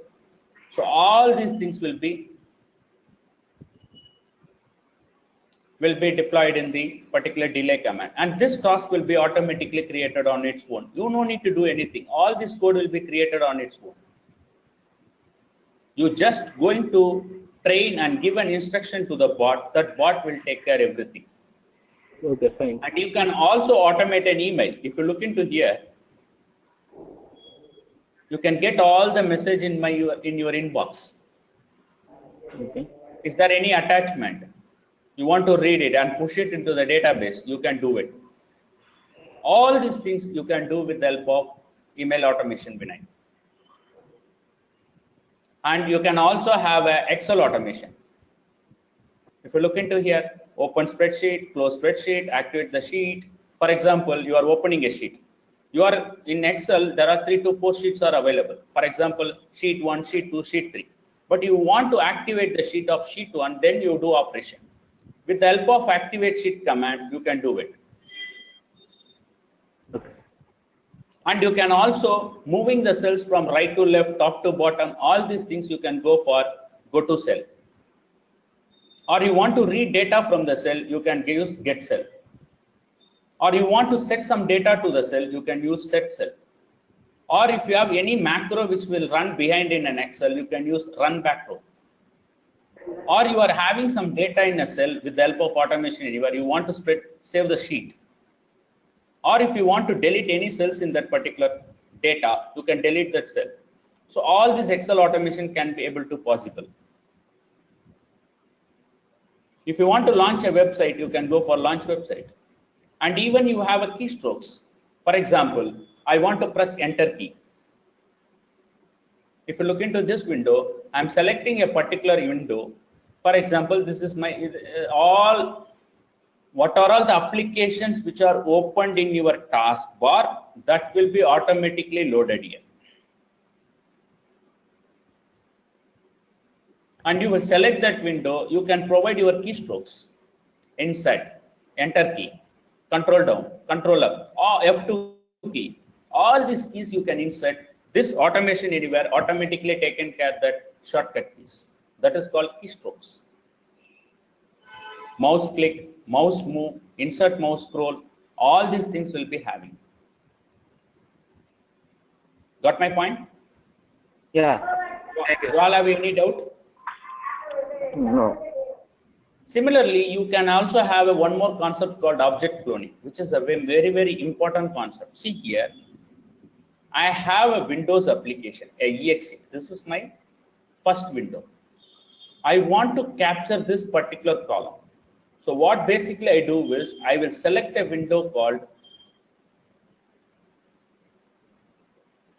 [SPEAKER 1] So all these things will be deployed in the particular delay command, and this task will be automatically created on its own. You no need to do anything. All this code will be created on its own. You just going to train and give an instruction to the bot. That bot will take care of everything.
[SPEAKER 3] Okay, fine.
[SPEAKER 1] And you can also automate an email. If you look into here, you can get all the message in your inbox.
[SPEAKER 3] Okay.
[SPEAKER 1] Is there any attachment? You want to read it and push it into the database, you can do it. All these things you can do with the help of email automation, Vinay. And you can also have an Excel automation. If you look into here, open spreadsheet, close spreadsheet, activate the sheet. For example, you are opening a sheet. You are in Excel, there are 3 to 4 sheets are available. For example, sheet 1, sheet 2, sheet 3. But you want to activate the sheet of sheet 1, then you do operation. With the help of activate sheet command, you can do it.
[SPEAKER 3] Okay.
[SPEAKER 1] And you can also moving the cells from right to left, top to bottom, all these things you can go for go to cell. Or you want to read data from the cell, you can use get cell. Or you want to set some data to the cell, you can use set cell. Or if you have any macro which will run behind in an Excel, you can use run macro. Or you are having some data in a cell with the help of automation anywhere, you want to save the sheet. Or if you want to delete any cells in that particular data, you can delete that cell. So all this Excel automation can be able to possible. If you want to launch a website, you can go for launch website. And even you have a keystrokes. For example, I want to press enter key. If you look into this window, I'm selecting a particular window. For example, this is my what are all the applications which are opened in your taskbar, that will be automatically loaded here. And you will select that window, you can provide your keystrokes, insert, enter key, control down, control up, or F2 key. All these keys you can insert. This automation anywhere automatically taken care of that shortcut keys. That is called keystrokes. Mouse click, mouse move, insert mouse scroll, all these things will be having. Got my point?
[SPEAKER 3] Yeah.
[SPEAKER 1] You all have any doubt?
[SPEAKER 3] No.
[SPEAKER 1] Similarly, you can also have one more concept called object cloning, which is a very, very important concept. See here, I have a Windows application, a exe. This is my first window. I want to capture this particular column. So what basically I do is I will select a window called,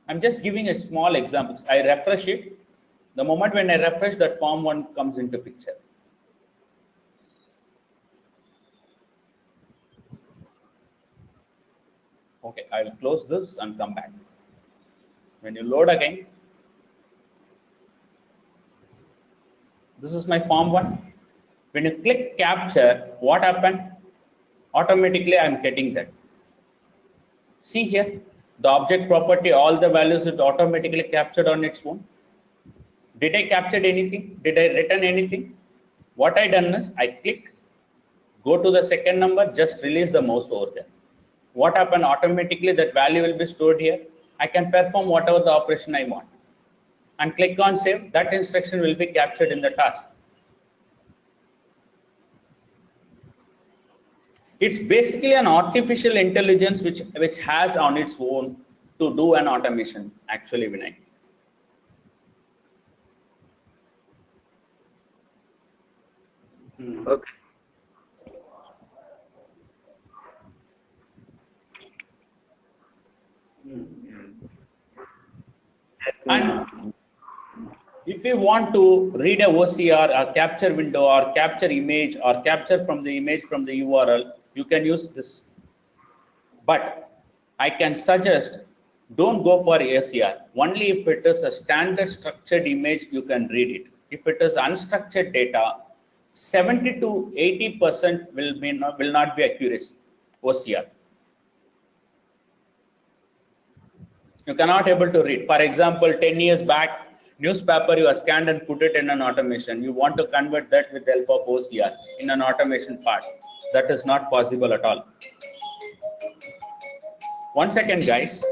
[SPEAKER 1] I'm just giving a small example. I refresh it. The moment when I refresh, that form 1 comes into picture. Okay, I will close this and come back. When you load again, this is my form 1. When you click capture, what happened? Automatically I'm getting that. See here, the object property, all the values it automatically captured on its own. Did I captured anything? Did I written anything? What I done is I click, go to the second number, just release the mouse over there. What happened? Automatically that value will be stored here. I can perform whatever the operation I want. And click on save, that instruction will be captured in the task. It's basically an artificial intelligence which has on its own to do an automation, actually, Vinay.
[SPEAKER 3] Okay.
[SPEAKER 1] And if you want to read a OCR, a capture window, or capture image, or capture from the image from the URL, you can use this. But I can suggest don't go for ACR. Only if it is a standard structured image, you can read it. If it is unstructured data, 70 to 80% will not be accuracy, OCR. You cannot able to read. For example, 10 years back, newspaper you have scanned and put it in an automation. You want to convert that with the help of OCR in an automation part. That is not possible at all. 1 second, guys.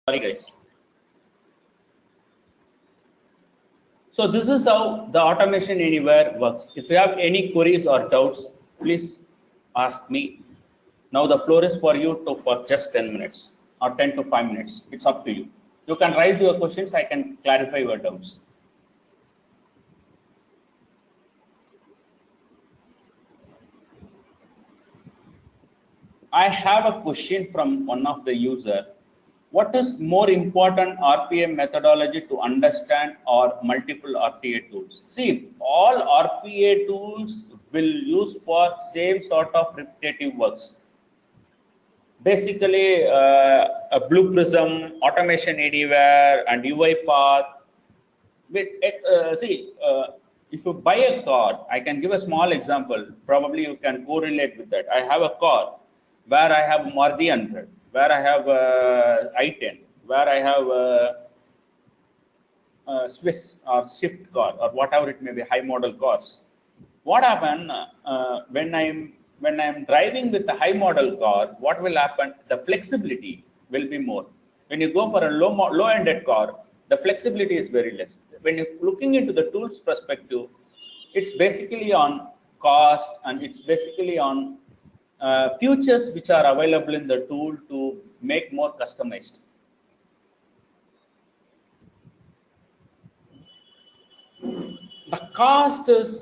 [SPEAKER 1] Sorry, guys. So this is how the automation anywhere works. If you have any queries or doubts, please ask me. Now the floor is for you for just 10 minutes or 10 to 5 minutes. It's up to you. You can raise your questions. I can clarify your doubts. I have a question from one of the user. What is more important RPA methodology to understand or multiple RPA tools? See, all RPA tools will use for same sort of repetitive works. Basically, a Blue Prism, Automation Anywhere, and UiPath. If you buy a car, I can give a small example. Probably you can correlate with that. I have a car where I have Maruti 100, where I have i10, where I have Swiss or Swift car or whatever it may be, high model cars. What happen when I'm driving with the high model car? What will happen? The flexibility will be more. When you go for a low-ended car, the flexibility is very less. When you're looking into the tools perspective, it's basically on cost and it's basically on features which are available in the tool to make more customized. The cost is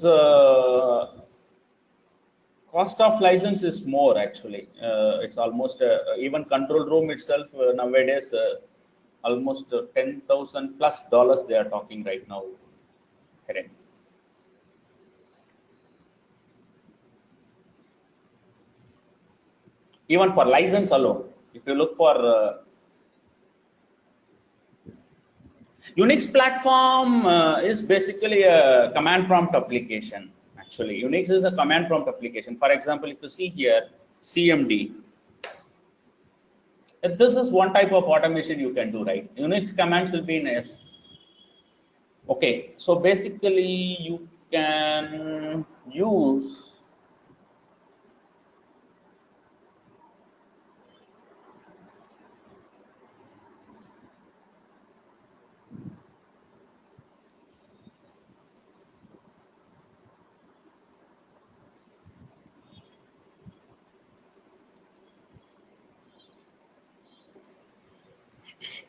[SPEAKER 1] cost of license is more actually. It's almost even control room itself nowadays almost 10,000 plus dollars they are talking right now. Correct. Even for license alone, if you look for Unix platform is basically a command prompt application. Actually, Unix is a command prompt application. For example, if you see here, CMD, this is one type of automation you can do, right? Unix commands will be in S. Okay, so basically you can use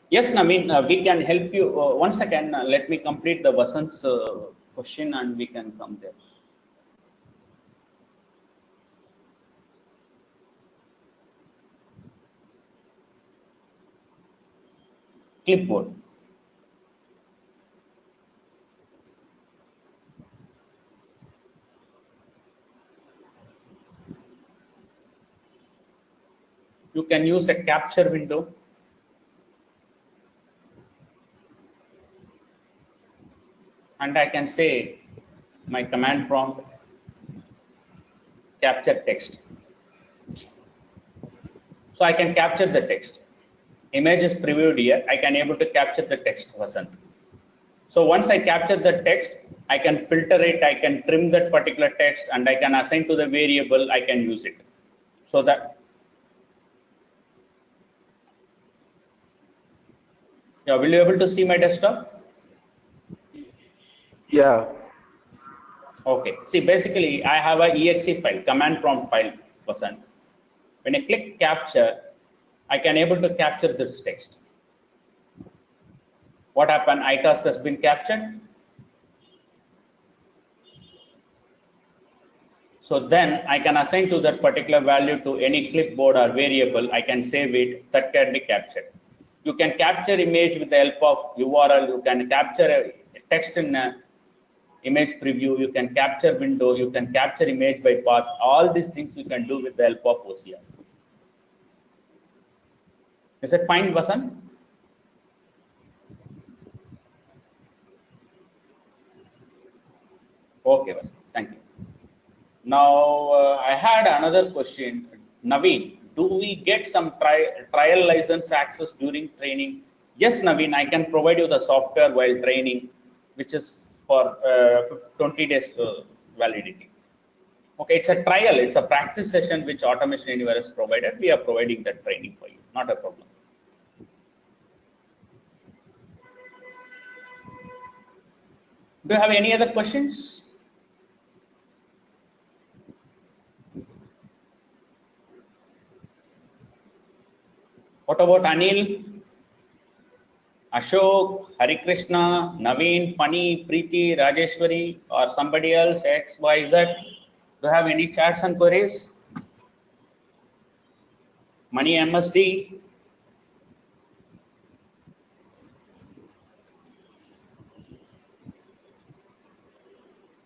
[SPEAKER 1] yes, Naveen, we can help you. Once again, let me complete the Vasant's question and we can come there. Clipboard. You can use a capture window. And I can say my command prompt capture text. So I can capture the text. Image is previewed here. I can able to capture the text, Vasant. So once I capture the text, I can filter it, I can trim that particular text, and I can assign to the variable, I can use it. So that, yeah, will you able to see my desktop?
[SPEAKER 3] Yeah.
[SPEAKER 1] Okay, see, basically I have a exe file, command prompt file, Vasant. When I click capture, I can able to capture this text. What happened? iTask has been captured. So then I can assign to that particular value to any clipboard or variable. I can save it, that can be captured. You can capture image with the help of URL. You can capture a text in a image preview. You can capture window. You can capture image by path. All these things you can do with the help of OCR. Is it fine, Vasant? Okay, Vasant. Thank you. Now, I had another question. Naveen, do we get some trial license access during training? Yes, Naveen, I can provide you the software while training, which is for 20 days validity. Okay, it's a trial, it's a practice session which Automation Anywhere has provided. We are providing that training for you, not a problem. Do you have any other questions? What about Anil, Ashok, Hari Krishna, Naveen, Funny, Preeti, Rajeshwari, or somebody else, X, Y, Z? Do you have any chats and queries? Money MSD?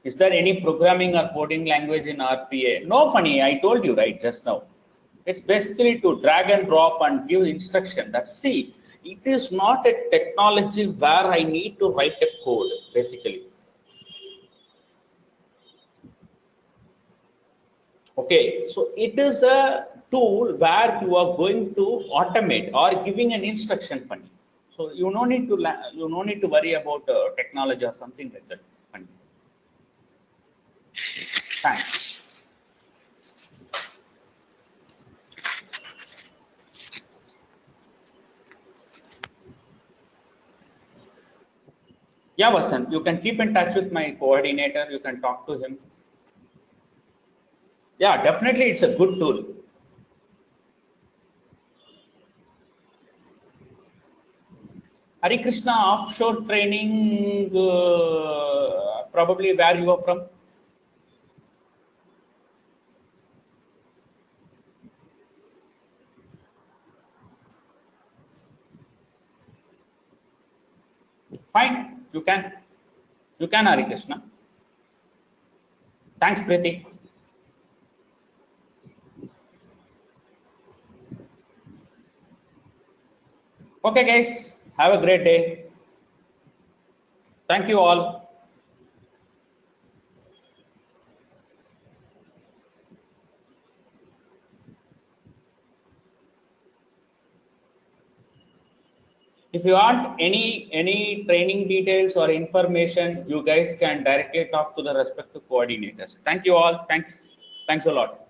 [SPEAKER 1] Is there any programming or coding language in RPA? No, Funny, I told you right just now. It's basically to drag and drop and give instruction. That's, see, it is not a technology where I need to write a code, basically. Okay, so it is a tool where you are going to automate or giving an instruction, Funny. So you no need to worry about technology or something like that, Funny. Thanks. Yeah, Vasant, you can keep in touch with my coordinator. You can talk to him. Yeah, definitely, it's a good tool. Hari Krishna, offshore training, probably where you are from? Fine, you can. You can, Hari Krishna. Thanks, Preeti. Okay, guys, have a great day. Thank you all. If you want any training details or information, you guys can directly talk to the respective coordinators. Thank you all. Thanks a lot.